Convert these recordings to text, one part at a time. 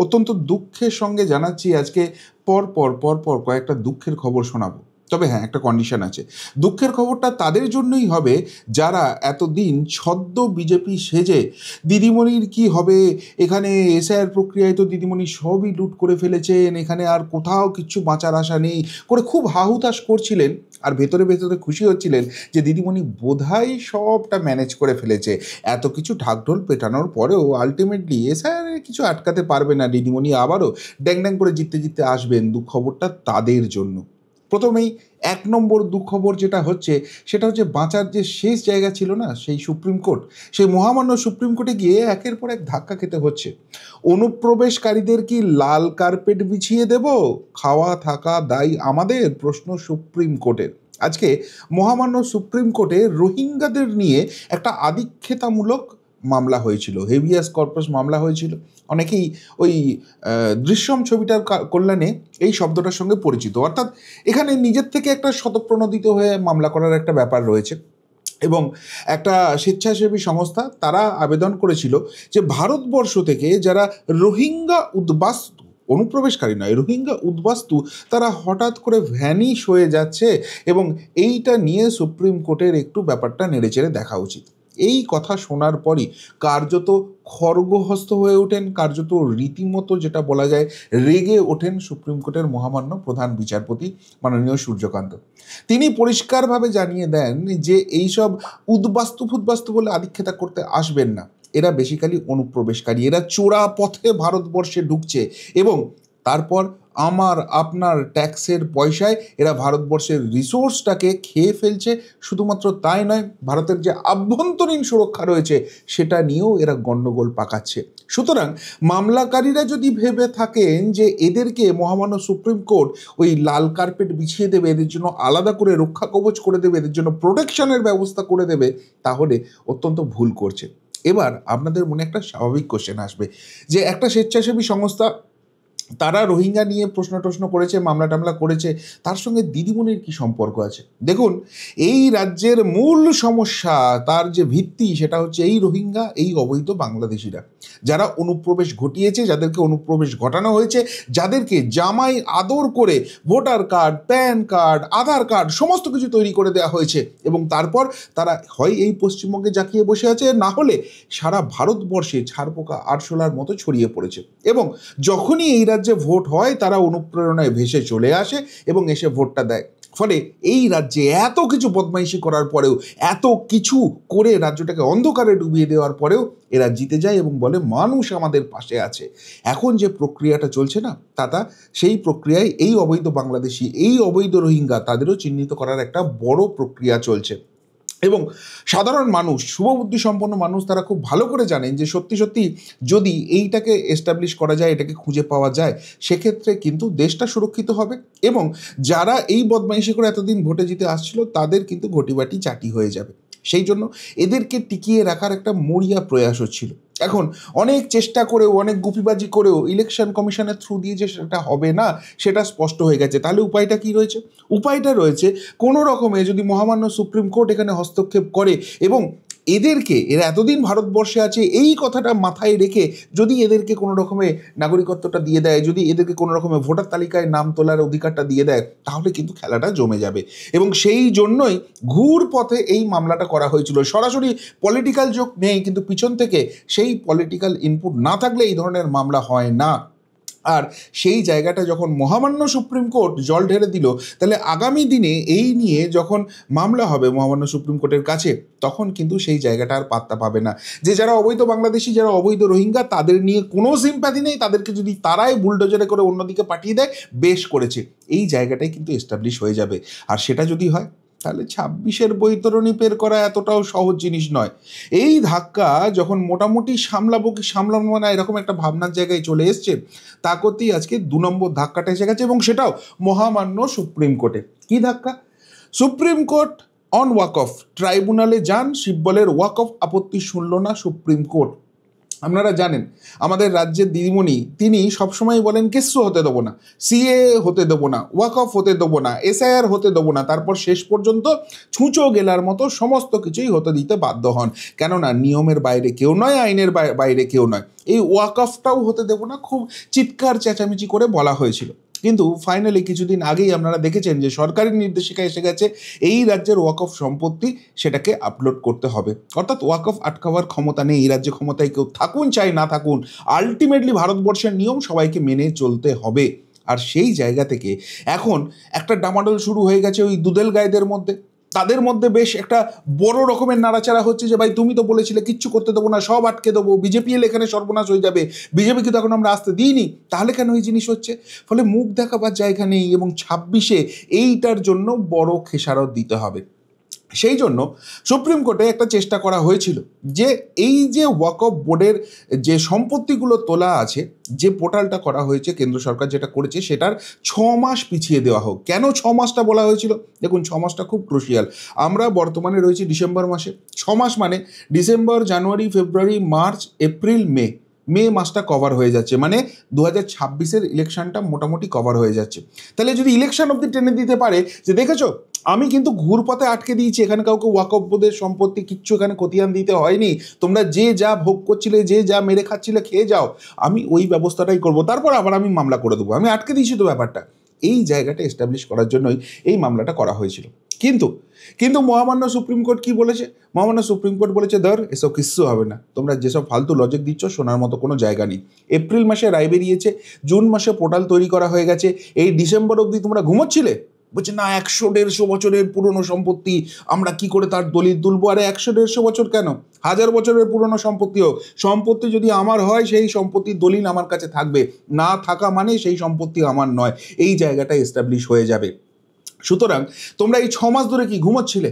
অত্যন্ত দুঃখের সঙ্গে জানাচ্ছি আজকে পর কয়েকটা দুঃখের খবর শোনাবো। তবে হ্যাঁ, একটা কন্ডিশন আছে। দুঃখের খবরটা তাদের জন্যই হবে যারা এতদিন ছদ্ম বিজেপি সেজে দিদিমণির কি হবে, এখানে এসআইআর প্রক্রিয়ায় তো দিদিমণি সবই লুট করে ফেলেছেন, এখানে আর কোথাও কিচ্ছু বাঁচার আশা নেই করে খুব হাহুতাশ করছিলেন। আর ভেতরে ভেতরে খুশি হচ্ছিলেন যে দিদিমণি বোধহয় সবটা ম্যানেজ করে ফেলেছে। এত কিছু ঢাকঢোল পেটানোর পরেও আলটিমেটলি এসআইআর কিছু আটকাতে পারবে না, দিদিমণি আবারও ড্যাং ড্যাং করে জিততে জিততে আসবেন। দুঃখবরটা তাদের জন্য। প্রথমেই 1 নম্বর দুঃখবর যেটা হচ্ছে সেটা হচ্ছে বাঁচার যে শেষ জায়গা ছিল না, সেই সুপ্রিম কোর্ট, সেই মহামান্য সুপ্রিম কোর্টে গিয়ে একের পর এক ধাক্কা খেতে হচ্ছে। অনুপ্রবেশকারীদের কি লাল কার্পেট বিছিয়ে দেব? খাওয়া থাকা দায় আমাদের, প্রশ্ন সুপ্রিম কোর্টের। আজকে মহামান্য সুপ্রিম কোর্টে রোহিঙ্গাদের নিয়ে একটা আদিক্ষেতামূলক মামলা হয়েছিল, হেভিয়াস কর্পাস মামলা হয়েছিল। অনেকেই ওই দৃশ্যম ছবিটার কল্যাণে এই শব্দটার সঙ্গে পরিচিত। অর্থাৎ এখানে নিজের থেকে একটা স্বতঃপ্রণোদিত হয়ে মামলা করার একটা ব্যাপার রয়েছে এবং একটা স্বেচ্ছাসেবী সংস্থা তারা আবেদন করেছিল যে ভারতবর্ষ থেকে যারা রোহিঙ্গা উদ্বাস্তু, অনুপ্রবেশকারী নয়, রোহিঙ্গা উদ্বাস্তু, তারা হঠাৎ করে ভ্যানিশ হয়ে যাচ্ছে এবং এইটা নিয়ে সুপ্রিম কোর্টের একটু ব্যাপারটা নেড়েচেড়ে দেখা উচিত। এই কথা শোনার পরই কার্যত খড়গহস্ত হয়ে ওঠেন, কার্যত রীতিমতো যেটা বলা যায় রেগে ওঠেন সুপ্রিম কোর্টের মহামান্য প্রধান বিচারপতি মাননীয় সূর্যকান্ত। তিনি পরিষ্কারভাবে জানিয়ে দেন যে এইসব উদ্বাস্তু ফুদ্বাস্তু বলে আদিক্ষেতা করতে আসবেন না। এরা বেসিক্যালি অনুপ্রবেশকারী, এরা চোরা পথে ভারতবর্ষে ঢুকছে এবং তারপর আমার আপনার ট্যাক্সের পয়সায় এরা ভারতবর্ষের রিসোর্সটাকে খেয়ে ফেলছে। শুধুমাত্র তাই নয়, ভারতের যে আভ্যন্তরীণ সুরক্ষা রয়েছে সেটা নিয়েও এরা গণ্ডগোল পাকাচ্ছে। সুতরাং মামলাকারীরা যদি ভেবে থাকেন যে এদেরকে মহামান্য সুপ্রিম কোর্ট ওই লাল কার্পেট বিছিয়ে দেবে, এদের জন্য আলাদা করে রক্ষা কবচ করে দেবে, এদের জন্য প্রোটেকশনের ব্যবস্থা করে দেবে, তাহলে অত্যন্ত ভুল করছে। এবার আপনাদের মনে একটা স্বাভাবিক কোশ্চেন আসবে যে একটা স্বেচ্ছাসেবী সংস্থা তারা রোহিঙ্গা নিয়ে প্রশ্ন টশ্ন করেছে, মামলা টামলা করেছে, তার সঙ্গে দিদিমণির কি সম্পর্ক আছে? দেখুন, এই রাজ্যের মূল সমস্যা, তার যে ভিত্তি, সেটা হচ্ছে এই রোহিঙ্গা, এই অবৈধ বাংলাদেশিরা যারা অনুপ্রবেশ ঘটিয়েছে, যাদেরকে অনুপ্রবেশ ঘটানো হয়েছে, যাদেরকে জামাই আদর করে ভোটার কার্ড, প্যান কার্ড, আধার কার্ড সমস্ত কিছু তৈরি করে দেওয়া হয়েছে এবং তারপর তারা হয় এই পশ্চিমবঙ্গে জাঁকিয়ে বসে আছে, না হলে সারা ভারতবর্ষে ছারপোকা আরশোলার মতো ছড়িয়ে পড়েছে। এবং যখনই এই রাজ্যে ভোট হয় তারা অনুপ্রেরণায় ভেসে চলে আসে এবং এসে ভোটটা দেয়। ফলে এই রাজ্যে এত কিছু বদমাইশি করার পরেও, এত কিছু করে রাজ্যটাকে অন্ধকারে ডুবিয়ে দেওয়ার পরেও এরা জিতে যায় এবং বলে মানুষ আমাদের পাশে আছে। এখন যে প্রক্রিয়াটা চলছে না, তাতা সেই প্রক্রিয়ায় এই অবৈধ বাংলাদেশি, এই অবৈধ রোহিঙ্গা, তাদেরও চিহ্নিত করার একটা বড় প্রক্রিয়া চলছে। এবং সাধারণ মানুষ, শুভবুদ্ধি সম্পন্ন মানুষ, তারা খুব ভালো করে জানেন যে সত্যি সত্যি যদি এইটাকে এস্টাবলিশ করা যায়, এটাকে খুঁজে পাওয়া যায়, সেক্ষেত্রে কিন্তু দেশটা সুরক্ষিত হবে এবং যারা এই বদমাইশি করে এতদিন ভোটে জিতে আসছিল তাদের কিন্তু ঘটিবাটি চাটি হয়ে যাবে। সেই জন্য এদেরকে টিকিয়ে রাখার একটা মরিয়া প্রয়াস হচ্ছিল। এখন অনেক চেষ্টা করেও, অনেক গুপিবাজি করেও ইলেকশন কমিশনের থ্রু দিয়ে যে সেটা হবে না, সেটা স্পষ্ট হয়ে গেছে। তাহলে উপায়টা কি রয়েছে? উপায়টা রয়েছে কোনো রকমে যদি মহামান্য সুপ্রিম কোর্ট এখানে হস্তক্ষেপ করে এবং এরা এতদিন ভারতবর্ষে আছে এই কথাটা মাথায় রেখে যদি এদেরকে কোনো রকমে নাগরিকত্বটা দিয়ে দেয়, যদি এদেরকে কোনো রকমে ভোটার তালিকায় নাম তোলার অধিকারটা দিয়ে দেয়, তাহলে কিন্তু খেলাটা জমে যাবে। এবং সেই জন্যই ঘুর পথে এই মামলাটা করা হয়েছিল। সরাসরি পলিটিক্যাল যোগ নেই, কিন্তু পিছন থেকে সেই পলিটিক্যাল ইনপুট না থাকলে এই ধরনের মামলা হয় না। আর সেই জায়গাটা যখন মহামান্য সুপ্রিম কোর্ট জল ঢেলে দিল, তাহলে আগামী দিনে এই নিয়ে যখন মামলা হবে মহামান্য সুপ্রিম কোর্টের কাছে, তখন কিন্তু সেই জায়গাটা আর পাত্তা পাবে না যে যারা অবৈধ বাংলাদেশি, যারা অবৈধ রোহিঙ্গা, তাদের নিয়ে কোনো সিম্প্যাথি নেই, তাদেরকে যদি তারাই বুলডোজারে করে অন্যদিকে পাঠিয়ে দেয়, বেশ করেছে, এই জায়গাটাই কিন্তু এস্টাবলিশ হয়ে যাবে। আর সেটা যদি হয় তাহলে 26-এর বৈতরণী পের করা এতটাও সহজ জিনিস নয়। এই ধাক্কা যখন মোটামুটি সামলাবো কি সামলাবো না এরকম একটা ভাবনার জায়গায় চলে এসছে, তা করতেই আজকে 2 নম্বর ধাক্কাটা এসে গেছে এবং সেটাও মহামান্য সুপ্রিম কোর্টে। কি ধাক্কা? Supreme court on walk of, ট্রাইব্যুনালে যান, শিববলের ওয়াক অফ আপত্তি শুনল না সুপ্রিম কোর্ট। আপনারা জানেন আমাদের রাজ্যের দিদিমণি তিনি সবসময় বলেন কিচ্ছু হতে দেবো না, সিএ হতে দেবো না, ওয়াকফ হতে দেবো না, এসআইআর হতে দেবো না, তারপর শেষ পর্যন্ত ছুঁচো গেলার মতো সমস্ত কিছুই হতে দিতে বাধ্য হন। কেননা নিয়মের বাইরে কেউ নয়, আইনের বাইরে কেউ নয়। এই ওয়াকফটাও হতে দেবো না খুব চিৎকার চেঁচামেচি করে বলা হয়েছিল, কিন্তু ফাইনালি কিছুদিন আগেই আপনারা দেখেছেন যে সরকারি নির্দেশিকা এসে গেছে এই রাজ্যের ওয়াকফ সম্পত্তি সেটাকে আপলোড করতে হবে। অর্থাৎ ওয়াকফ আটকাবার ক্ষমতা নেই এই রাজ্যে, ক্ষমতায় কেউ থাকুন চাই না থাকুন, আলটিমেটলি ভারতবর্ষের নিয়ম সবাইকে মেনে চলতে হবে। আর সেই জায়গা থেকে এখন একটা ডামাডোল শুরু হয়ে গেছে ওই দুদেল গায়েদের মধ্যে। তাদের মধ্যে বেশ একটা বড় রকমের নাড়াচাড়া হচ্ছে যে ভাই তুমি তো বলেছিলে কিচ্ছু করতে দেবো না, সব আটকে দেবো, বিজেপি এলে এখানে সর্বনাশ হয়ে যাবে, বিজেপিকে তো এখন আমরা আসতে দিইনি, তাহলে কেন এই জিনিস হচ্ছে? ফলে মুখ দেখাবার জায়গা নেই এবং 26-এ এইটার জন্য বড় খেসারত দিতে হবে। সেই জন্য সুপ্রিম কোর্টে একটা চেষ্টা করা হয়েছিল যে এই যে ওয়াকফ বোর্ডের যে সম্পত্তিগুলো তোলা আছে, যে পোর্টালটা করা হয়েছে কেন্দ্র সরকার যেটা করেছে সেটার 6 মাস পিছিয়ে দেওয়া হোক। কেন 6 মাসটা বলা হয়েছিল? দেখুন 6 মাসটা খুব ক্রুশিয়াল। আমরা বর্তমানে রয়েছি ডিসেম্বর মাসে, 6 মাস মানে ডিসেম্বর, জানুয়ারি, ফেব্রুয়ারি, মার্চ, এপ্রিল, মে মাসটা কভার হয়ে যাচ্ছে, মানে 2026-এর ইলেকশনটা মোটামুটি কভার হয়ে যাচ্ছে। তাহলে যদি ইলেকশন অবধি টেনে দিতে পারে যে দেখেছো আমি কিন্তু ঘুরপথে আটকে দিয়েছি, এখানে কাউকে ওয়াকফ বোর্ডের সম্পত্তি কিচ্ছু এখানে খতিয়ান দিতে হয়নি, তোমরা যে যা ভোগ করছিলে, যে যা মেরে খাচ্ছিলে খেয়ে যাও, আমি ওই ব্যবস্থাটাই করব, তারপর আবার আমি মামলা করে দেবো, আমি আটকে দিয়েছি তো ব্যাপারটা। এই জায়গাটা এস্টাবলিশ করার জন্যই এই মামলাটা করা হয়েছিল। কিন্তু মহামান্য সুপ্রিম কোর্ট কি বলেছে? মহামান্য সুপ্রিম কোর্ট বলেছে ধর এসব কিচ্ছু হবে না, তোমরা যেসব ফালতু লজিক দিচ্ছ শোনার মতো কোনো জায়গা নেই। এপ্রিল মাসে রায় বেরিয়েছে, জুন মাসে পোর্টাল তৈরি করা হয়ে গেছে, এই ডিসেম্বর অবধি তোমরা ঘুমোচ্ছিলে? বলছে না 100-150 বছরের পুরনো সম্পত্তি আমরা কি করে তার দলিল তুলবো? আরে 100-150 বছর কেন, 1000 বছরের পুরনো সম্পত্তি হোক, সম্পত্তি যদি আমার হয় সেই সম্পত্তির দলিল আমার কাছে থাকবে, না থাকা মানে সেই সম্পত্তি আমার নয়, এই জায়গাটা এস্টাবলিশ হয়ে যাবে। সুতরাং তোমরা এই 6 মাস ধরে কি ঘুমোচ্ছিলে?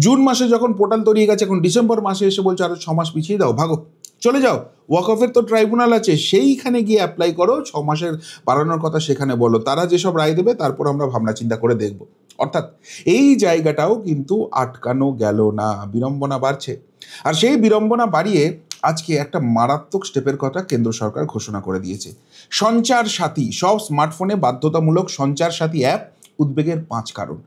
জুন মাসে যখন পোর্টাল তৈরি গেছে, এখন ডিসেম্বর মাসে এসে বলছে আরো 6 মাস পিছিয়ে দাও, ভাগো চলে যাও, ওয়াকফের তো ট্রাইব্যুনাল আছে সেইখানে গিয়ে অ্যাপ্লাই করো, 6 মাসের বাড়ানোর কথা সেখানে বলো, তারা যেসব রায় দেবে তারপর আমরা ভাবনা চিন্তা করে দেখব। অর্থাৎ এই জায়গাটাও কিন্তু আটকানো গেল না, বিড়ম্বনা বাড়ছে। আর সেই বিড়ম্বনা বাড়িয়ে আজকে একটা মারাত্মক স্টেপের কথা কেন্দ্র সরকার ঘোষণা করে দিয়েছে। সঞ্চার সাথী, সব স্মার্টফোনে বাধ্যতামূলক সঞ্চার সাথী অ্যাপ, উদ্বেগের 5 কারণ।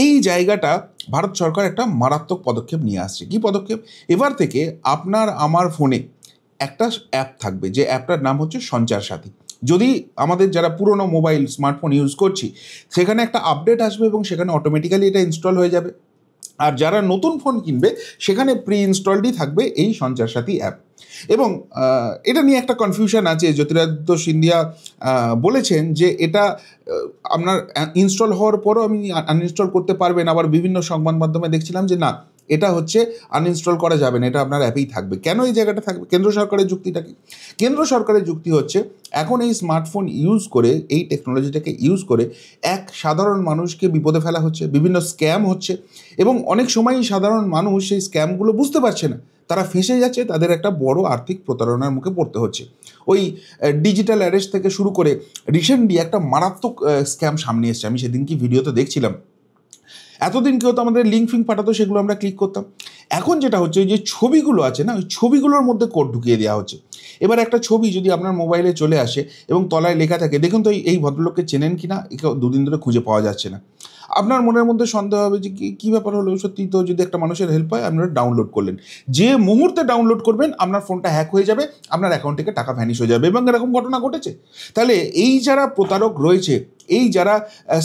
এই জায়গাটা ভারত সরকার একটা মারাত্মক পদক্ষেপ নিয়ে আসছে। কি পদক্ষেপ? এবার থেকে আপনার আমার ফোনে একটা অ্যাপ থাকবে, যে অ্যাপটার নাম হচ্ছে সঞ্চার সাথী। যদি আমাদের যারা পুরনো মোবাইল স্মার্টফোন ইউজ করছি সেখানে একটা আপডেট আসবে এবং সেখানে অটোমেটিক্যালি এটা ইনস্টল হয়ে যাবে। আর যারা নতুন ফোন কিনবে সেখানে প্রি ইনস্টলডই থাকবে এই সঞ্চার সাথী অ্যাপ। এবং এটা নিয়ে একটা কনফিউশন আছে, জ্যোতিরাদিত্য সিন্ধিয়া বলেছেন যে এটা আপনার ইনস্টল হওয়ার পরও আমি আনইনস্টল করতে পারবেন। আবার বিভিন্ন সংবাদ মাধ্যমে দেখছিলাম যে না, এটা হচ্ছে আনইনস্টল করা যাবে না, এটা আপনার অ্যাপেই থাকবে। কেন এই জায়গাটা থাকবে? কেন্দ্র সরকারের যুক্তিটা কি? কেন্দ্র সরকারের যুক্তি হচ্ছে এখন এই স্মার্টফোন ইউজ করে, এই টেকনোলজিটাকে ইউজ করে এক সাধারণ মানুষকে বিপদে ফেলা হচ্ছে, বিভিন্ন স্ক্যাম হচ্ছে এবং অনেক সময়ই সাধারণ মানুষ সেই স্ক্যামগুলো বুঝতে পারছে না, তারা ফেঁসে যাচ্ছে, তাদের একটা বড় আর্থিক প্রতারণার মুখে পড়তে হচ্ছে। ওই ডিজিটাল অ্যারেস্ট থেকে শুরু করে রিসেন্টলি একটা মারাত্মক স্ক্যাম সামনে এসছে, আমি সেদিন কি ভিডিওতে দেখছিলাম। এতদিন কেউ তো আমাদের লিঙ্ক ফিঙ্ক পাঠাতো, সেগুলো আমরা ক্লিক করতাম। এখন যেটা হচ্ছে ওই যে ছবিগুলো আছে না, ওই ছবিগুলোর মধ্যে কোড ঢুকিয়ে দেওয়া হচ্ছে। এবার একটা ছবি যদি আপনার মোবাইলে চলে আসে এবং তলায় লেখা থাকে, দেখুন তো এই ভদ্রলোককে চেনেন কি না, একে 2 দিন ধরে খুঁজে পাওয়া যাচ্ছে না। আপনার মনের মধ্যে সন্দেহ হবে যে কী ব্যাপার হলো, সত্যি তো যদি একটা মানুষের হেল্প হয়, আপনারা ডাউনলোড করলেন, যে মুহূর্তে ডাউনলোড করবেন আপনার ফোনটা হ্যাক হয়ে যাবে, আপনার অ্যাকাউন্ট থেকে টাকা ভ্যানিশ হয়ে যাবে, এবং এরকম ঘটনা ঘটেছে। তাহলে এই যারা প্রতারক রয়েছে, এই যারা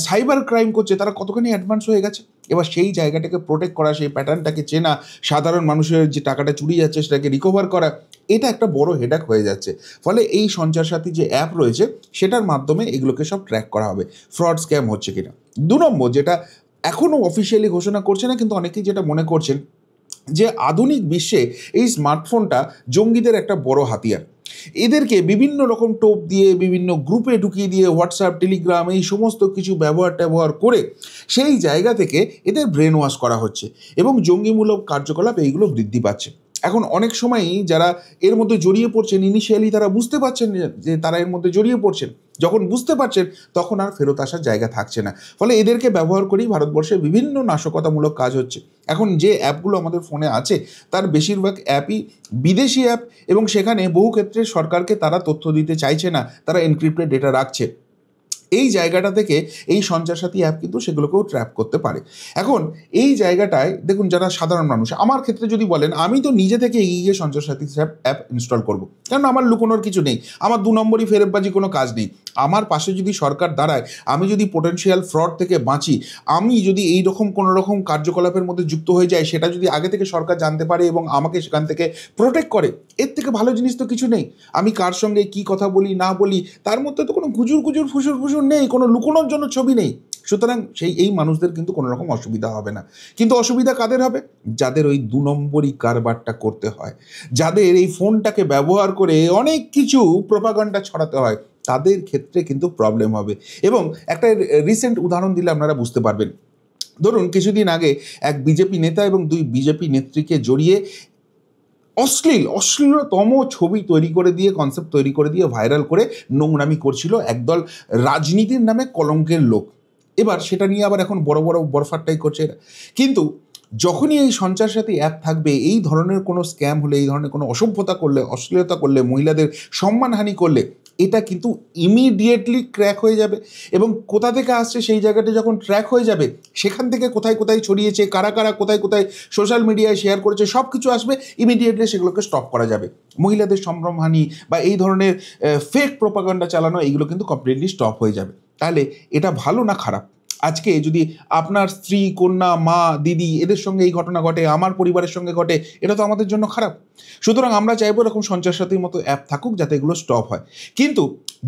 সাইবার ক্রাইম করছে, তারা কতখানি অ্যাডভান্স হয়ে গেছে। এবার সেই জায়গাটাকে প্রোটেক্ট করা, সেই প্যাটার্নটাকে চেনা, সাধারণ মানুষের যে টাকাটা চুরি যাচ্ছে সেটাকে রিকভার করা, এটা একটা বড় হেডেক হয়ে যাচ্ছে। ফলে এই সঞ্চার সাথী যে অ্যাপ রয়েছে সেটার মাধ্যমে এগুলোকে সব ট্র্যাক করা হবে, ফ্রড স্ক্যাম হচ্ছে কিনা। 2 নম্বর, যেটা এখনও অফিসিয়ালি ঘোষণা করছে না কিন্তু অনেকেই যেটা মনে করছেন, যে আধুনিক বিশ্বে এই স্মার্টফোনটা জঙ্গিদের একটা বড় হাতিয়ার। এদেরকে বিভিন্ন রকম টোপ দিয়ে, বিভিন্ন গ্রুপে ঢুকিয়ে দিয়ে, হোয়াটসঅ্যাপ, টেলিগ্রাম এই সমস্ত কিছু ব্যবহার করে সেই জায়গা থেকে এদের ব্রেন ওয়াশ করা হচ্ছে এবং জঙ্গিমূলক কার্যকলাপ এইগুলো বৃদ্ধি পাচ্ছে। এখন অনেক সময়ই যারা এর মধ্যে জড়িয়ে পড়ছেন ইনিশিয়ালি তারা বুঝতে পারছেন যে তারা এর মধ্যে জড়িয়ে পড়ছেন, যখন বুঝতে পারছেন তখন আর ফেরত আসার জায়গা থাকছে না। ফলে এদেরকে ব্যবহার করেই ভারতবর্ষে বিভিন্ন নাশকতামূলক কাজ হচ্ছে। এখন যে অ্যাপগুলো আমাদের ফোনে আছে তার বেশিরভাগ অ্যাপই বিদেশি অ্যাপ, এবং সেখানে বহু ক্ষেত্রে সরকারকে তারা তথ্য দিতে চাইছে না, তারা এনক্রিপ্টেড ডেটা রাখছে। এই জায়গাটা থেকে এই সঞ্চারসাথী অ্যাপ কিন্তু সেগুলোকেও ট্র্যাপ করতে পারে। এখন এই জায়গাটায় দেখুন, যারা সাধারণ মানুষ, আমার ক্ষেত্রে যদি বলেন, আমি তো নিজে থেকে এগিয়ে সঞ্চারসাথী অ্যাপ ইনস্টল করব, কারণ আমার লুকোনোর কিছু নেই, আমার 2 নম্বরই ফেরেববাজি কোনো কাজ নেই। আমার পাশে যদি সরকার দাঁড়ায়, আমি যদি পোটেনশিয়াল ফ্রড থেকে বাঁচি, আমি যদি এই রকম কোনো রকম কার্যকলাপের মধ্যে যুক্ত হয়ে যাই, সেটা যদি আগে থেকে সরকার জানতে পারে এবং আমাকে সেখান থেকে প্রোটেক্ট করে, এর থেকে ভালো জিনিস তো কিছু নেই। আমি কার সঙ্গে কি কথা বলি না বলি তার মধ্যে তো কোনো গুজুর ফুসুর নেই, কোনো লুকোনোর জন্য ছবি নেই। সুতরাং এই মানুষদের কিন্তু কোনো রকম অসুবিধা হবে না। কিন্তু অসুবিধা কাদের হবে? যাদের ওই 2 নম্বরই কারবারটা করতে হয়, যাদের এই ফোনটাকে ব্যবহার করে অনেক কিছু প্রোপাগান্ডা ছড়াতে হয়, তাদের ক্ষেত্রে কিন্তু প্রবলেম হবে। এবং একটা রিসেন্ট উদাহরণ দিলে আপনারা বুঝতে পারবেন। ধরুন কিছুদিন আগে এক বিজেপি নেতা এবং 2 বিজেপি নেত্রীকে জড়িয়ে অশ্লীলতম ছবি তৈরি করে দিয়ে, কনসেপ্ট তৈরি করে দিয়ে ভাইরাল করে নোংরামি করছিল একদল রাজনীতির নামে কলঙ্কের লোক। এবার সেটা নিয়ে আবার এখন বড় বড় বরফাট্টাই করছে এরা। কিন্তু যখনই এই সঞ্চারসাথী অ্যাপ থাকবে, এই ধরনের কোনো স্ক্যাম হলে, এই ধরনের কোনো অসভ্যতা করলে, অশ্লীলতা করলে, মহিলাদের সম্মানহানি করলে, এটা কিন্তু ইমিডিয়েটলি ক্র্যাক হয়ে যাবে। এবং কোথা থেকে আসছে সেই জায়গাটা যখন ট্র্যাক হয়ে যাবে, সেখান থেকে কোথায় কোথায় ছড়িয়েছে, কারা কারা কোথায় কোথায় সোশ্যাল মিডিয়ায় শেয়ার করেছে, সব কিছু আসবে, ইমিডিয়েটলি সেগুলোকে স্টপ করা যাবে। মহিলাদের সম্ভ্রমহানি বা এই ধরনের ফেক প্রোপাগান্ডা চালানো, এইগুলো কিন্তু কমপ্লিটলি স্টপ হয়ে যাবে। তাহলে এটা ভালো না খারাপ? আজকে যদি আপনার স্ত্রী, কন্যা, মা, দিদি এদের সঙ্গে এই ঘটনা ঘটে, আমার পরিবারের সঙ্গে ঘটে, এটা তো আমাদের জন্য খারাপ। সুতরাং আমরা চাইবো এরকম সঞ্চারসাথীর মতো অ্যাপ থাকুক, যাতে এগুলো স্টপ হয়। কিন্তু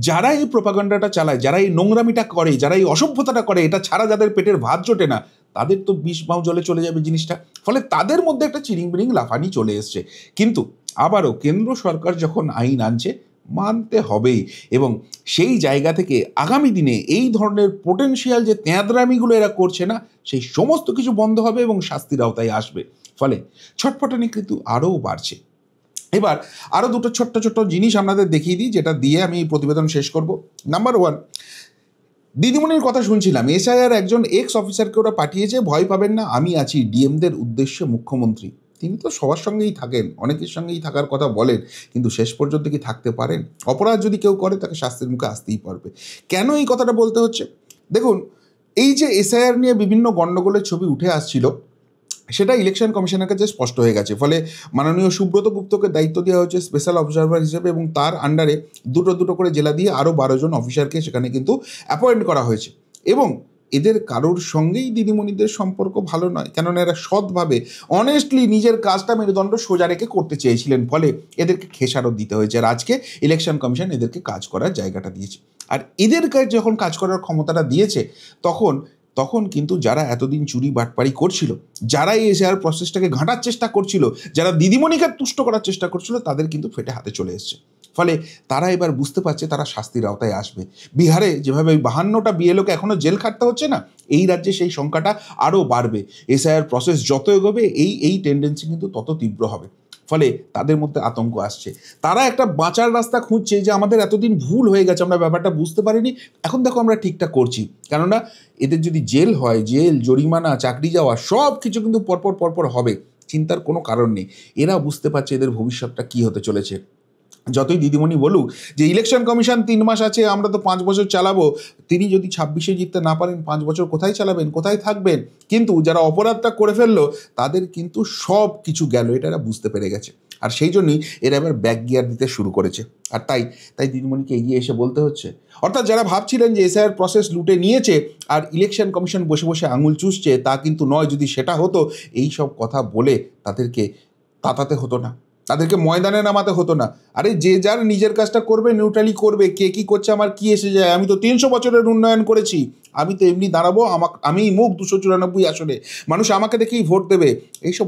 যারা এই প্রোপাগান্ডাটা চালায়, যারা এই নোংরামিটা করে, যারা এই অসভ্যতাটা করে, এটা ছাড়া যাদের পেটের ভাত জোটে না, তাদের তো বিষ বাউ জলে চলে যাবে জিনিসটা। ফলে তাদের মধ্যে একটা চিরিং লাফানি চলে এসছে। কিন্তু আবারও কেন্দ্র সরকার যখন আইন আনছে, মানতে হবেই। এবং সেই জায়গা থেকে আগামী দিনে এই ধরনের পোটেনশিয়াল যে তেঁদরামিগুলো এরা করছে না, সেই সমস্ত কিছু বন্ধ হবে এবং শাস্তির আওতায় আসবে। ফলে ছটফটানি কিন্তু আরও বাড়ছে। এবার আরও 2টো ছোট্ট ছোট্ট জিনিস আপনাদের দেখিয়ে দিই, যেটা দিয়ে আমি এই প্রতিবেদন শেষ করব। নাম্বার 1, দিদিমণির কথা শুনছিলাম, এসআইআর একজন এক্স অফিসারকে ওরা পাঠিয়েছে, ভয় পাবেন না, আমি আছি, ডিএমদের উদ্দেশ্যে মুখ্যমন্ত্রী। তিনি তো সবার সঙ্গেই থাকেন, অনেকের সঙ্গেই থাকার কথা বলেন, কিন্তু শেষ পর্যন্ত কি থাকতে পারেন? অপরাধ যদি কেউ করে, তাকে শাস্তির মুখে আসতেই পারবে। কেন এই কথাটা বলতে হচ্ছে? দেখুন, এই যে এসআইআর নিয়ে বিভিন্ন গণ্ডগোলের ছবি উঠে আসছিল, সেটা ইলেকশন কমিশনের কাছে স্পষ্ট হয়ে গেছে। ফলে মাননীয় সুব্রত গুপ্তকে দায়িত্ব দেওয়া হয়েছে স্পেশাল অবজারভার হিসেবে, এবং তার আন্ডারে দুটো করে জেলা দিয়ে আরও 12 জন অফিসারকে সেখানে কিন্তু অ্যাপয়েন্ট করা হয়েছে। এবং এদের কারোর সঙ্গেই দিদিমণিদের সম্পর্ক ভালো নয়, কেননা এরা সৎভাবে অনেস্টলি নিজের কাজটা মেরুদণ্ড সোজা রেখে করতে চেয়েছিলেন। ফলে এদেরকে খেসারত দিতে হয়েছে। আর আজকে ইলেকশন কমিশন এদেরকে কাজ করার জায়গাটা দিয়েছে। আর এদের যখন কাজ করার ক্ষমতাটা দিয়েছে, তখন কিন্তু যারা এতদিন চুরি বাটপারি করছিল, যারা এই এসআইআর প্রসেসটাকে ঘাঁটার চেষ্টা করছিল, যারা দিদিমণিকে তুষ্ট করার চেষ্টা করছিল, তাদের কিন্তু ফেটে হাতে চলে এসছে। ফলে তারা এবার বুঝতে পারছে তারা শাস্তির আওতায় আসবে। বিহারে যেভাবে 52টা বিএলওকে এখনও জেল খাটতে হচ্ছে না, এই রাজ্যে সেই সংখ্যাটা আরও বাড়বে। এসআইআর প্রসেস যত এগোবে, এই টেন্ডেন্সি কিন্তু তত তীব্র হবে। ফলে তাদের মধ্যে আতঙ্ক আসছে। তারা একটা বাঁচার রাস্তা খুঁজছে, যে আমাদের এতদিন ভুল হয়ে গেছে, আমরা ব্যাপারটা বুঝতে পারিনি, এখন দেখো আমরা ঠিকঠাক করছি। কেননা এদের যদি জেল হয়, জেল, জরিমানা, চাকরি যাওয়া, সব কিছু কিন্তু পরপর হবে, চিন্তার কোনো কারণ নেই। এরা বুঝতে পারছে এদের ভবিষ্যৎটা কী হতে চলেছে। যতই দিদিমণি বলুক যে ইলেকশন কমিশন 3 মাস আছে, আমরা তো 5 বছর চালাবো, তিনি যদি 26-এ জিততে না পারেন, 5 বছর কোথায় চালাবেন, কোথায় থাকবেন? কিন্তু যারা অপরাধটা করে ফেললো, তাদের কিন্তু সব কিছু গেল, এটা এরা বুঝতে পেরে গেছে। আর সেই জন্যই এরা এবার ব্যাক গিয়ার দিতে শুরু করেছে। আর তাই দিদিমণিকে এগিয়ে এসে বলতে হচ্ছে। অর্থাৎ যারা ভাবছিলেন যে এসআইআর প্রসেস লুটে নিয়েছে আর ইলেকশন কমিশন বসে বসে আঙুল চুষছে, তা কিন্তু নয়। যদি সেটা হতো, এই সব কথা বলে তাদেরকে তাতাতে হতো না, তাদেরকে ময়দানে নামাতে হতো না। আরে যে যার নিজের কাজটা করবে, নিউট্রালি করবে, কে কী করছে আমার কি এসে যায়? আমি তো 300 বছরের উন্নয়ন করেছি, আমি তো এমনি দাঁড়াবো, আমি মুখ 294 আসনে, মানুষ আমাকে দেখেই ভোট দেবে। এইসব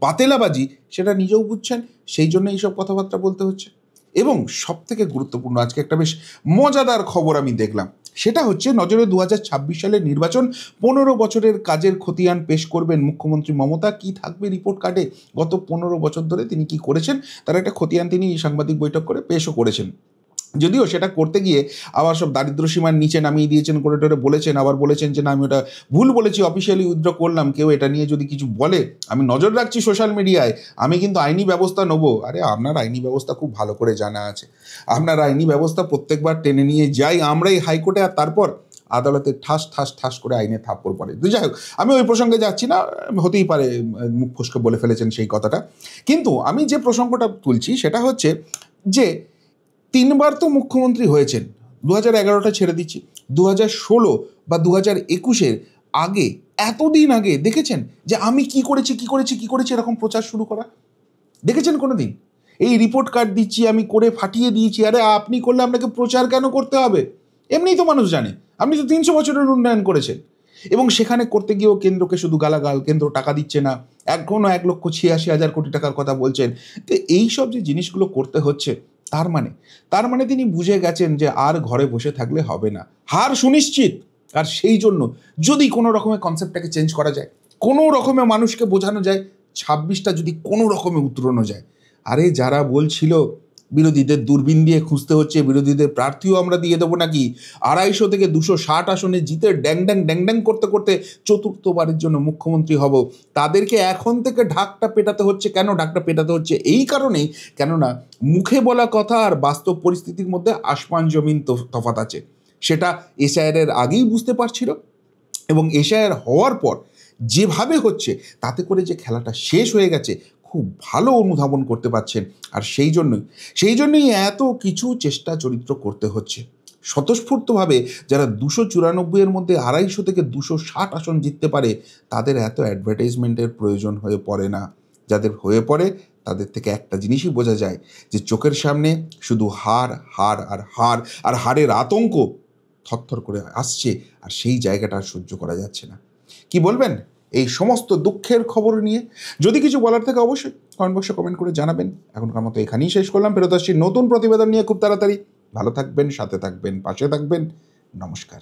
বাতেলাবাজি, সেটা নিজেও বুঝছেন, সেই জন্য এইসব কথাবার্তা বলতে হচ্ছে। এবং সবথেকে গুরুত্বপূর্ণ আজকে একটা বেশ মজাদার খবর আমি দেখলাম, সেটা হচ্ছে নজরে 2026 সালের নির্বাচন, 15 বছরের কাজের খতিয়ান পেশ করবেন মুখ্যমন্ত্রী মমতা। কি থাকবে রিপোর্ট কার্ডে, গত 15 বছর ধরে তিনি কি করেছেন তার একটা খতিয়ান তিনি সাংবাদিক বৈঠক করে পেশও করেছেন। যদিও সেটা করতে গিয়ে আবার সব দারিদ্র সীমার নিচে নামিয়ে দিয়েছেন, করে টোরে বলেছেন, আবার বলেছেন যে না আমি ওটা ভুল বলেছি, অফিসিয়ালি উইথড্র করলাম। কেউ এটা নিয়ে যদি কিছু বলে আমি নজর রাখছি সোশ্যাল মিডিয়ায়, আমি কিন্তু আইনি ব্যবস্থা নেবো। আরে আপনার আইনি ব্যবস্থা খুব ভালো করে জানা আছে, আপনার আইনি ব্যবস্থা প্রত্যেকবার টেনে নিয়ে যাই আমরাই হাইকোর্টে, আর তারপর আদালতে ঠাস ঠাস ঠাস করে আইনে থাপ্পড় পড়ে। তো যাই হোক, আমি ওই প্রসঙ্গে যাচ্ছি না, হতেই পারে মুখ ফসকে বলে ফেলেছেন সেই কথাটা। কিন্তু আমি যে প্রসঙ্গটা তুলছি সেটা হচ্ছে যে 3বার তো মুখ্যমন্ত্রী হয়েছেন, 2011টা ছেড়ে দিচ্ছি, 2016 বা 2021-এর আগে, এতদিন আগে দেখেছেন যে আমি কি করেছি কি করেছি কি করেছি এরকম প্রচার শুরু করা দেখেছেন কোনো দিন? এই রিপোর্ট কার্ড দিচ্ছি, আমি করে ফাটিয়ে দিয়েছি। আরে আপনি করলে আপনাকে প্রচার কেন করতে হবে? এমনিই তো মানুষ জানে আপনি তো 300 বছরের উন্নয়ন করেছেন। এবং সেখানে করতে গিয়েও কেন্দ্রকে শুধু গালাগাল, কেন্দ্র টাকা দিচ্ছে না, এখনও 1,86,000 কোটি টাকার কথা বলছেন। তো এইসব যে জিনিসগুলো করতে হচ্ছে, তার মানে তিনি বুঝে গেছেন যে আর ঘরে বসে থাকলে হবে না, হার সুনিশ্চিত। আর সেই জন্য যদি কোনো রকমের কনসেপ্টটাকে চেঞ্জ করা যায়, কোনো রকমে মানুষকে বোঝানো যায়, 26টা যদি কোনো রকমে উতরানো যায়। আরে যারা বলছিল বিরোধীদের দূরবীন দিয়ে খুঁজতে হচ্ছে, বিরোধীদের প্রার্থীও আমরা দিয়ে দেবো নাকি, 250 থেকে 260 আসনে জিতে ড্যাং ড্যাং করতে করতে চতুর্থবারের জন্য মুখ্যমন্ত্রী হব, তাদেরকে এখন থেকে ঢাকটা পেটাতে হচ্ছে। কেন ঢাকটা পেটাতে হচ্ছে? এই কারণেই, কেননা মুখে বলা কথা আর বাস্তব পরিস্থিতির মধ্যে আসমান জমিন তফাৎ আছে। সেটা এসআইআর আগেই বুঝতে পারছিল, এবং এসআইআর হওয়ার পর যেভাবে হচ্ছে তাতে করে যে খেলাটা শেষ হয়ে গেছে খুব ভালো অনুধাবন করতে পারছেন। আর সেই জন্যই এত কিছু চেষ্টা চরিত্র করতে হচ্ছে। স্বতঃস্ফূর্তভাবে যারা 294-এর মধ্যে 250 থেকে 260 আসন জিততে পারে, তাদের এত অ্যাডভার্টাইজমেন্টের প্রয়োজন হয়ে পড়ে না। যাদের হয়ে পড়ে তাদের থেকে একটা জিনিসই বোঝা যায়, যে চোখের সামনে শুধু হার হার আর হার, আর হারের আতঙ্ক থরথর করে আসছে, আর সেই জায়গাটা আর সহ্য করা যাচ্ছে না। কি বলবেন এই সমস্ত দুঃখের খবর নিয়ে? যদি কিছু বলার থাকে অবশ্যই কমেন্ট বক্সে কমেন্ট করে জানাবেন। এখনকার মতো এখানেই শেষ করলাম, ফেরত আসছি নতুন প্রতিবেদন নিয়ে খুব তাড়াতাড়ি। ভালো থাকবেন, সাথে থাকবেন, পাশে থাকবেন। নমস্কার।